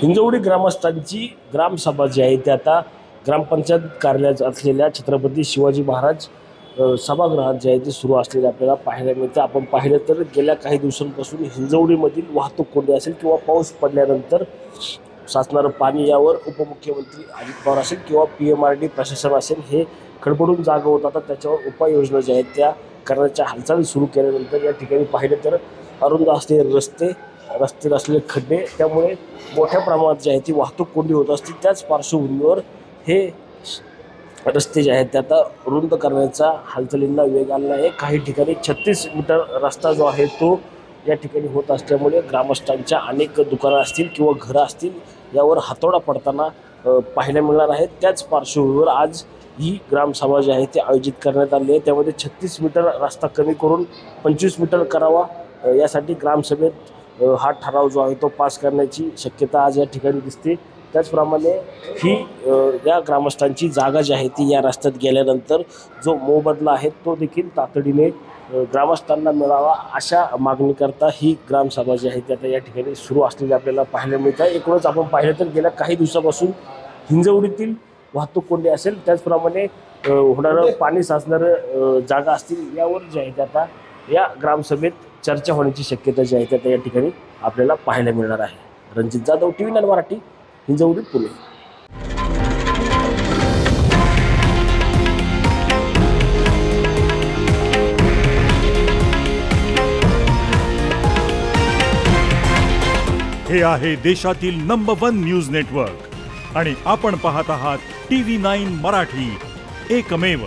हिंजवडी ग्रामस्थांची ग्रामसभा जी आहे ती आता ग्रामपंचायत कार्यालयात असलेल्या छत्रपती शिवाजी महाराज सभागृहात जे आहे ते सुरू असलेले आपल्याला पाहायला मिळते। आपण पाहिलं तर गेल्या काही दिवसांपासून हिंजवडीमधील वाहतूक कोंडी असेल किंवा पाऊस पडल्यानंतर साचणारं पाणी यावर उपमुख्यमंत्री अजित पवार असेल किंवा PMRD प्रशासन असेल हे खडबडून जागा होत आता त्याच्यावर उपाययोजना ज्या आहेत त्या करण्याच्या हालचाली सुरू केल्यानंतर या ठिकाणी पाहिलं तर अरुंद असलेले रस्ते असलेले खड्डे त्यामुळे मोठ्या प्रमाणात जी आहे ती वाहतूक कोंडी होत असते। त्याच पार्श्वभूमीवर हे रस्ते जे आहेत ते आता रुंद करण्याचा हालचालींना वेग आला आहे। काही ठिकाणी 36 मीटर रस्ता जो आहे तो या ठिकाणी होत असल्यामुळे ग्रामस्थांच्या अनेक दुकानं असतील किंवा घरं असतील यावर हातोडा पडताना पाहायला मिळणार आहे। त्याच पार्श्वभूमीवर आज ही ग्रामसभा जी आहे ती आयोजित करण्यात आली आहे। त्यामध्ये 36 मीटर रस्ता कमी करून 25 मीटर करावा यासाठी ग्रामसभेत हा ठराव जो आहे तो पास करण्याची शक्यता आज या ठिकाणी दिसते। त्याचप्रमाणे ही या ग्रामस्थांची जागा जी आहे ती या रस्त्यात गेल्यानंतर जो मोबदला आहे तो देखील तातडीने ग्रामस्थांना मिळावा अशा मागणीकरता ही ग्रामसभा जी आहे ती आता या ठिकाणी सुरू असलेली आपल्याला पाहायला मिळते। एकूणच आपण पाहिलं तर गेल्या काही दिवसापासून हिंजवडीतील वाहतूक कोंडी असेल त्याचप्रमाणे होणारं पाणी साचणारं जागा असतील यावर जे आहे ते आता या ग्रामसभेत चर्चा होण्याची शक्यता जी आहे ते आता या ठिकाणी आपल्याला पाहायला मिळणार आहे। रणजित जाधव, TV9 मराठी, हिंजवडी, पुणे। हे आहे देशातील नंबर 1 न्यूज नेटवर्क आणि आपण पाहत आहात TV9 मराठी, एकमेव।